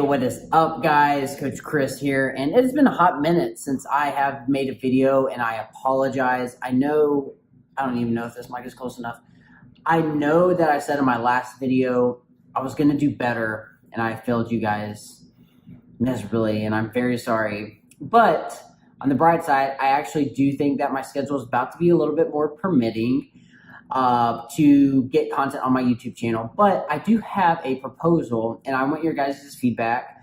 what is up, guys? Coach Chris here, and it's been a hot minute since I have made a video, and I apologize. I don't even know if this mic is close enough. I know that I said in my last video I was going to do better, and I failed you guys miserably, and I'm very sorry. But on the bright side, I actually do think that my schedule is about to be a little bit more permitting to get content on my YouTube channel. But I do have a proposal, and I want your guys' feedback.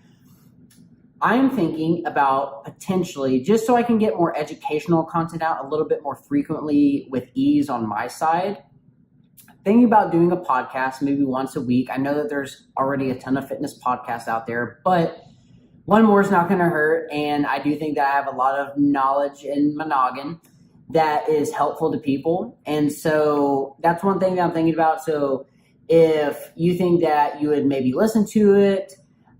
I'm thinking about potentially, just so I can get more educational content out a little bit more frequently with ease on my side, thinking about doing a podcast maybe once a week. I know that there's already a ton of fitness podcasts out there, but one more is not going to hurt. And I do think that I have a lot of knowledge in my noggin that is helpful to people. And so that's one thing that I'm thinking about. So if you think that you would maybe listen to it,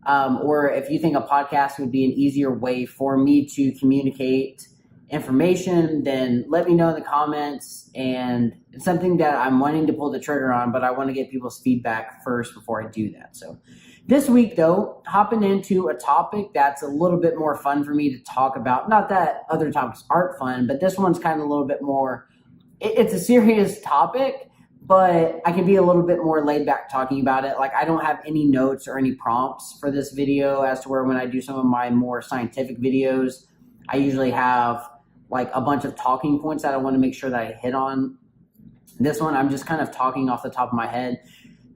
or if you think a podcast would be an easier way for me to communicate information, then let me know in the comments. And it's something that I'm wanting to pull the trigger on, but I want to get people's feedback first before I do that. So this week, though, hopping into a topic that's a little bit more fun for me to talk about. Not that other topics aren't fun, but this one's kind of a little bit more, it's a serious topic, but I can be a little bit more laid back talking about it. Like, I don't have any notes or any prompts for this video, as to where when I do some of my more scientific videos, I usually have like a bunch of talking points that I want to make sure that I hit on. This one, I'm just kind of talking off the top of my head.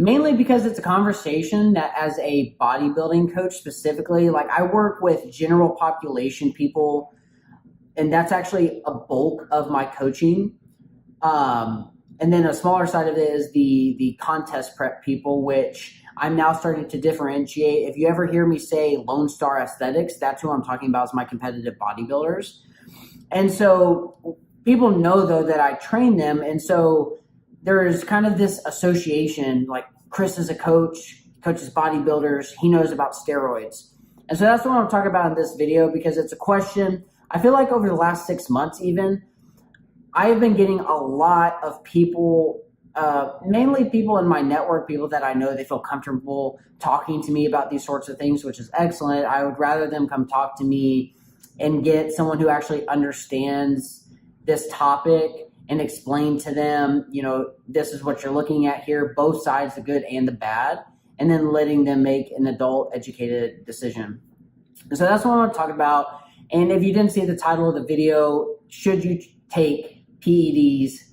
Mainly because it's a conversation that, as a bodybuilding coach specifically, like, I work with general population people, and that's actually a bulk of my coaching. And then a smaller side of it is the contest prep people, which I'm now starting to differentiate. If you ever hear me say Lone Star Aesthetics, that's who I'm talking about, is my competitive bodybuilders. And so people know, though, that I train them, and so there's kind of this association, like, Chris is a coach, coaches bodybuilders, he knows about steroids. And so that's what I'm talking about in this video, because it's a question. I feel like over the last 6 months even, I have been getting a lot of people, mainly people in my network, people that I know they feel comfortable talking to me about these sorts of things, which is excellent. I would rather them come talk to me and get someone who actually understands this topic and explain to them, you know, this is what you're looking at here, both sides, the good and the bad, and then letting them make an adult educated decision. And so that's what I want to talk about. And if you didn't see the title of the video, should you take PEDs, ...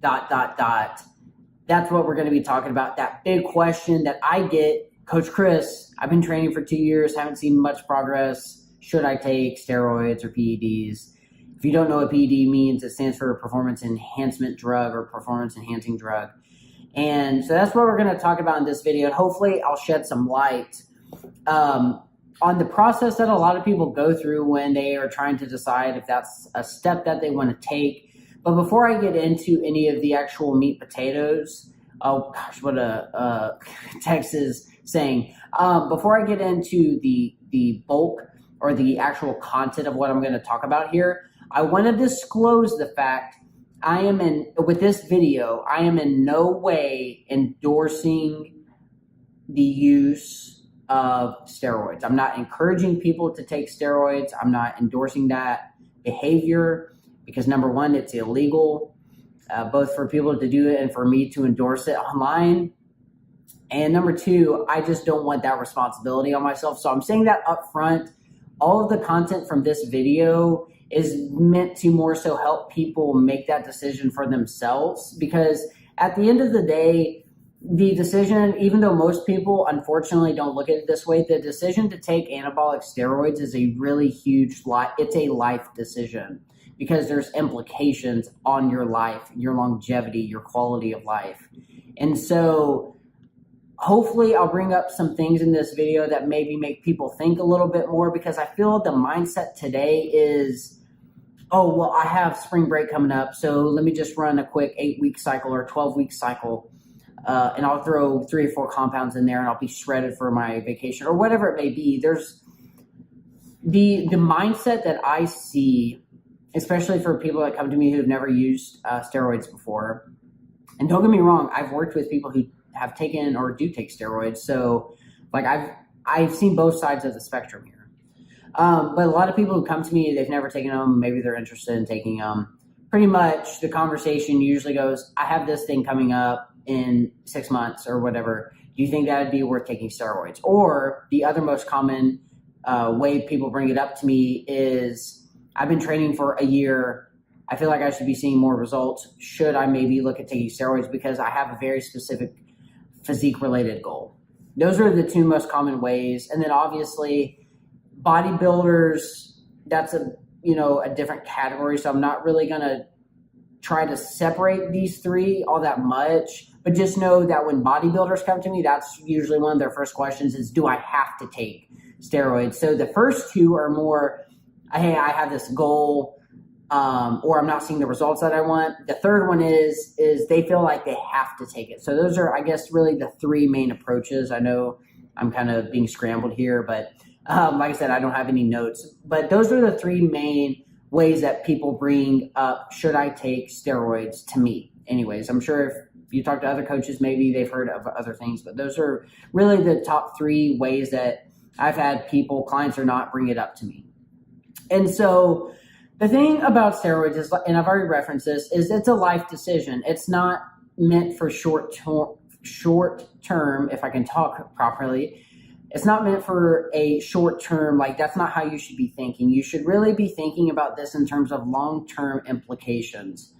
That's what we're going to be talking about. That big question that I get, Coach Chris, I've been training for 2 years, haven't seen much progress. Should I take steroids or PEDs? If you don't know what PED means, it stands for performance enhancement drug or performance enhancing drug. And so that's what we're going to talk about in this video. And hopefully I'll shed some light on the process that a lot of people go through when they are trying to decide if that's a step that they want to take. But before I get into any of the actual meat potatoes, oh gosh, what a text is saying. Before I get into the bulk or the actual content of what I'm going to talk about here, I want to disclose the fact with this video, I am in no way endorsing the use of steroids. I'm not encouraging people to take steroids. I'm not endorsing that behavior because, number one, it's illegal, both for people to do it and for me to endorse it online. And number two, I just don't want that responsibility on myself. So I'm saying that up front. All of the content from this video is meant to more so help people make that decision for themselves, because at the end of the day, the decision, even though most people unfortunately don't look at it this way, the decision to take anabolic steroids is a really huge it's a life decision, because there's implications on your life, your longevity, your quality of life. And so hopefully I'll bring up some things in this video that maybe make people think a little bit more, because I feel the mindset today is, oh, well, I have spring break coming up, so let me just run a quick 8-week cycle or 12-week cycle, and I'll throw 3 or 4 compounds in there, and I'll be shredded for my vacation, or whatever it may be. There's the mindset that I see, especially for people that come to me who've never used steroids before. And don't get me wrong, I've worked with people who have taken or do take steroids. So like I've seen both sides of the spectrum here. But a lot of people who come to me, they've never taken them, maybe they're interested in taking them. Pretty much the conversation usually goes, I have this thing coming up in 6 months or whatever. Do you think that would be worth taking steroids? Or the other most common way people bring it up to me is, I've been training for a year. I feel like I should be seeing more results. Should I maybe look at taking steroids because I have a very specific physique-related goal? Those are the two most common ways. And then obviously bodybuilders, that's a different category. So I'm not really going to try to separate these three all that much, but just know that when bodybuilders come to me, that's usually one of their first questions is, do I have to take steroids? So the first two are more, hey, I have this goal, or I'm not seeing the results that I want. The third one is they feel like they have to take it. So those are, I guess, really the three main approaches. I know I'm kind of being scrambled here, but like I said, I don't have any notes. But those are the three main ways that people bring up, should I take steroids, to me. Anyways, I'm sure if you talk to other coaches, maybe they've heard of other things, but those are really the top three ways that I've had people, clients or not, bring it up to me. And so the thing about steroids is, and I've already referenced this, is it's a life decision. It's not meant for short term, if I can talk properly. It's not meant for a short term, like that's not how you should be thinking. You should really be thinking about this in terms of long-term implications.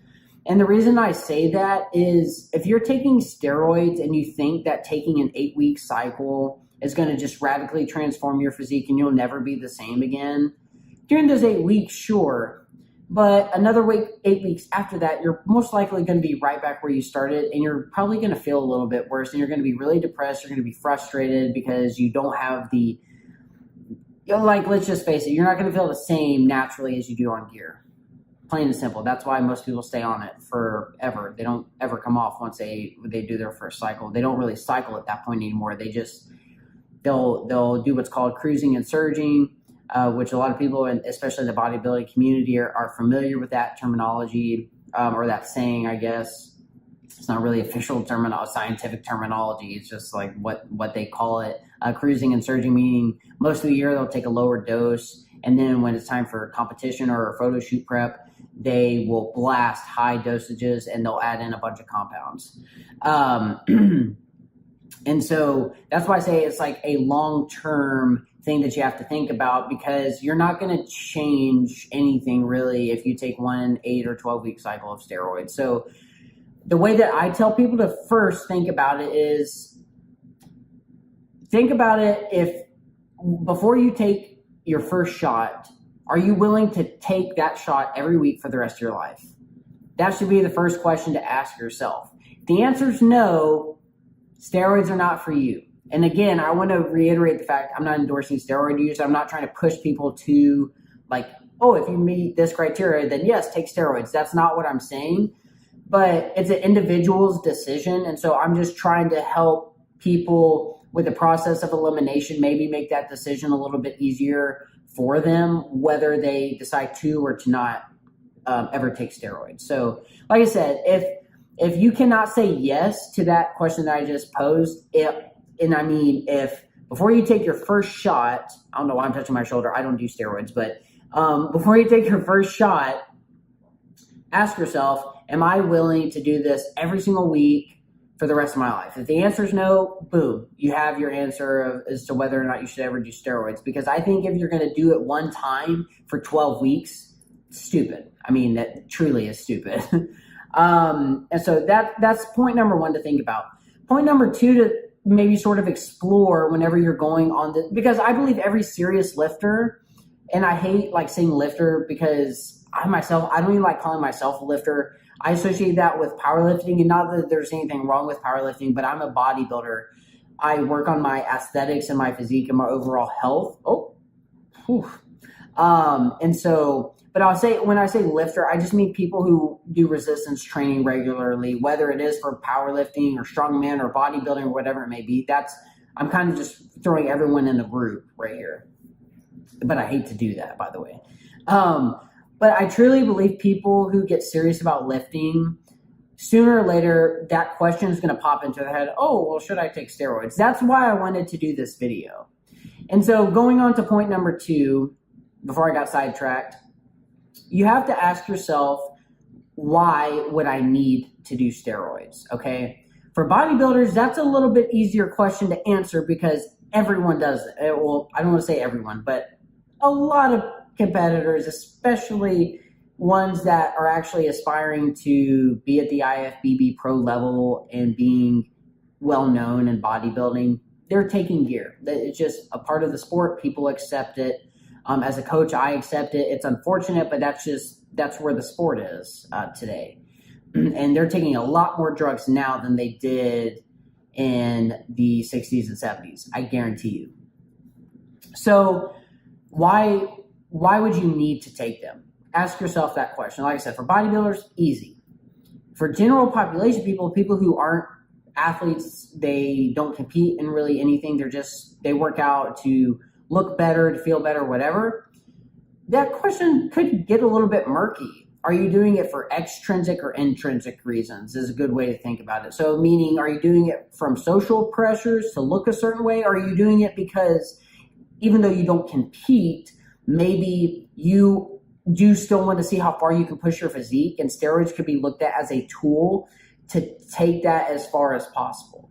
And the reason I say that is, if you're taking steroids and you think that taking an 8-week cycle is going to just radically transform your physique and you'll never be the same again, during those 8 weeks, sure. But another 8 weeks after that, you're most likely going to be right back where you started, and you're probably going to feel a little bit worse, and you're going to be really depressed. You're going to be frustrated because you don't have the, let's just face it, you're not going to feel the same naturally as you do on gear. Plain and simple. That's why most people stay on it forever. They don't ever come off once they do their first cycle. They don't really cycle at that point anymore. They'll do what's called cruising and surging, which a lot of people, and especially the bodybuilding community, are familiar with that terminology, or that saying, I guess. It's not really official scientific terminology. It's just like what they call it. Cruising and surging, meaning most of the year they'll take a lower dose, and then when it's time for competition or a photo shoot prep, they will blast high dosages and they'll add in a bunch of compounds. And so that's why I say it's like a long-term thing that you have to think about, because you're not going to change anything really if you take one 8 or 12-week cycle of steroids. So the way that I tell people to first think about it is, think about it, if before you take your first shot, are you willing to take that shot every week for the rest of your life? That should be the first question to ask yourself. If the answer is no, steroids are not for you. And again, I want to reiterate the fact I'm not endorsing steroid use. I'm not trying to push people to like, oh, if you meet this criteria, then yes, take steroids. That's not what I'm saying. But it's an individual's decision. And so I'm just trying to help people with the process of elimination, maybe make that decision a little bit easier for them, whether they decide to or to not ever take steroids. So like I said, if you cannot say yes to that question that I just posed, if before you take your first shot, I don't know why I'm touching my shoulder, I don't do steroids, but before you take your first shot, ask yourself, am I willing to do this every single week for the rest of my life? If the answer is no, boom, you have your answer as to whether or not you should ever do steroids. Because I think if you're going to do it one time for 12 weeks, it's stupid. I mean, that truly is stupid. And so that's point number one to think about. Point number two to maybe sort of explore whenever you're going on this, because I believe every serious lifter, and I hate like saying lifter because I don't even like calling myself a lifter. I associate that with powerlifting, and not that there's anything wrong with powerlifting, but I'm a bodybuilder. I work on my aesthetics and my physique and my overall health. And so, but I'll say, when I say lifter, I just mean people who do resistance training regularly, whether it is for powerlifting or strongman or bodybuilding or whatever it may be. I'm kind of just throwing everyone in the group right here. But I hate to do that, by the way. But I truly believe people who get serious about lifting, sooner or later, that question is going to pop into their head. Oh, well, should I take steroids? That's why I wanted to do this video. And so going on to point number 2, before I got sidetracked, you have to ask yourself, why would I need to do steroids? Okay. For bodybuilders, that's a little bit easier question to answer because everyone does it. Well, I don't want to say everyone, but a lot of competitors, especially ones that are actually aspiring to be at the IFBB pro level and being well known in bodybuilding, they're taking gear. It's just a part of the sport. People accept it. As a coach, I accept it. It's unfortunate, but that's where the sport is today. And they're taking a lot more drugs now than they did in the 60s and 70s. I guarantee you. So why would you need to take them? Ask yourself that question. Like I said, for bodybuilders, easy. For general population people who aren't athletes, they don't compete in really anything. They work out to look better, to feel better, whatever. That question could get a little bit murky. Are you doing it for extrinsic or intrinsic reasons is a good way to think about it. So meaning, are you doing it from social pressures to look a certain way? Or are you doing it because even though you don't compete, maybe you do still want to see how far you can push your physique, and steroids could be looked at as a tool to take that as far as possible.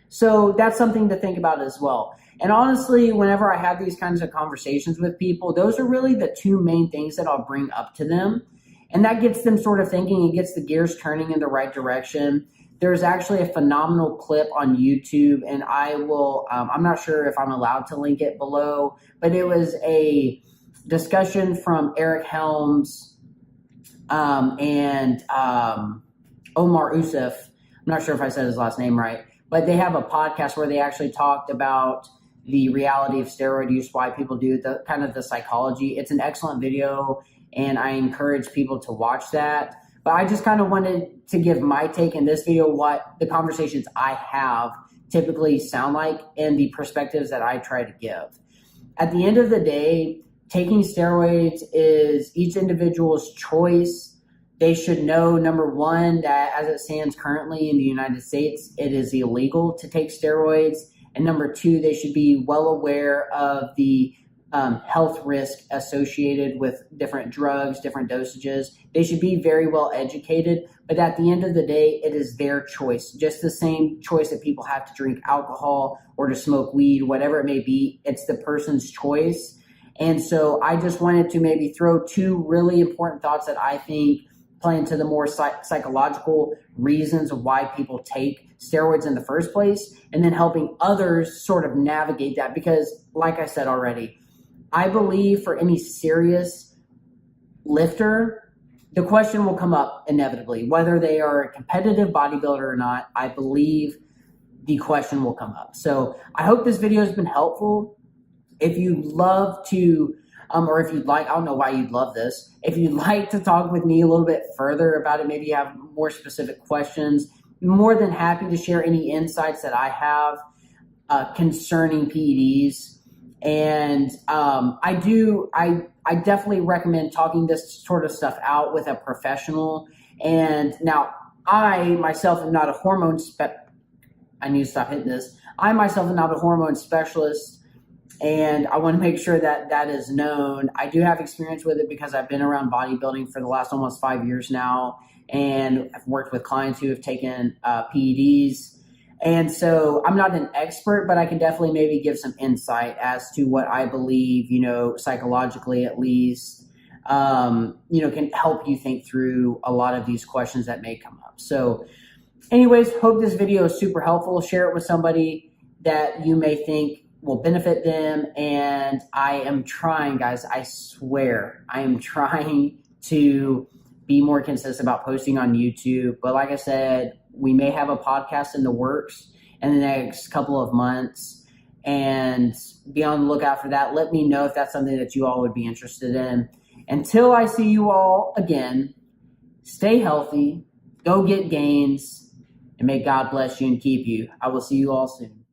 So that's something to think about as well. And honestly, whenever I have these kinds of conversations with people, those are really the 2 main things that I'll bring up to them. And that gets them sort of thinking and gets the gears turning in the right direction. There's actually a phenomenal clip on YouTube, and I will, I'm not sure if I'm allowed to link it below, but it was a discussion from Eric Helms and Omar Usef. I'm not sure if I said his last name right, but they have a podcast where they actually talked about the reality of steroid use, why people do the kind of the psychology. It's an excellent video, and I encourage people to watch that. But I just kind of wanted to give my take in this video, what the conversations I have typically sound like and the perspectives that I try to give. At the end of the day, taking steroids is each individual's choice. They should know, number one, that as it stands currently in the United States, it is illegal to take steroids. And number two, they should be well aware of the health risk associated with different drugs, different dosages. They should be very well educated, but at the end of the day, it is their choice. Just the same choice that people have to drink alcohol or to smoke weed, whatever it may be, it's the person's choice. And so I just wanted to maybe throw 2 really important thoughts that I think play into the more psychological reasons of why people take steroids in the first place, and then helping others sort of navigate that. Because like I said already, I believe for any serious lifter, the question will come up inevitably, whether they are a competitive bodybuilder or not. I believe the question will come up. So I hope this video has been helpful. If you'd love to, or if you'd like, I don't know why you'd love this. If you'd like to talk with me a little bit further about it, maybe you have more specific questions, more than happy to share any insights that I have concerning PEDs. And I definitely recommend talking this sort of stuff out with a professional. And now I myself am not a hormone I need to stop hitting this. I myself am not a hormone specialist, and I want to make sure that that is known. I do have experience with it because I've been around bodybuilding for the last almost 5 years now, and I've worked with clients who have taken PEDs. And so I'm not an expert, but I can definitely maybe give some insight as to what I believe, psychologically at least, can help you think through a lot of these questions that may come up. So anyways, hope this video is super helpful. Share it with somebody that you may think will benefit them. And I am trying, guys, I swear, I am trying to be more consistent about posting on YouTube. But like I said, we may have a podcast in the works in the next couple of months, and be on the lookout for that. Let me know if that's something that you all would be interested in. Until I see you all again, stay healthy, go get gains, and may God bless you and keep you. I will see you all soon.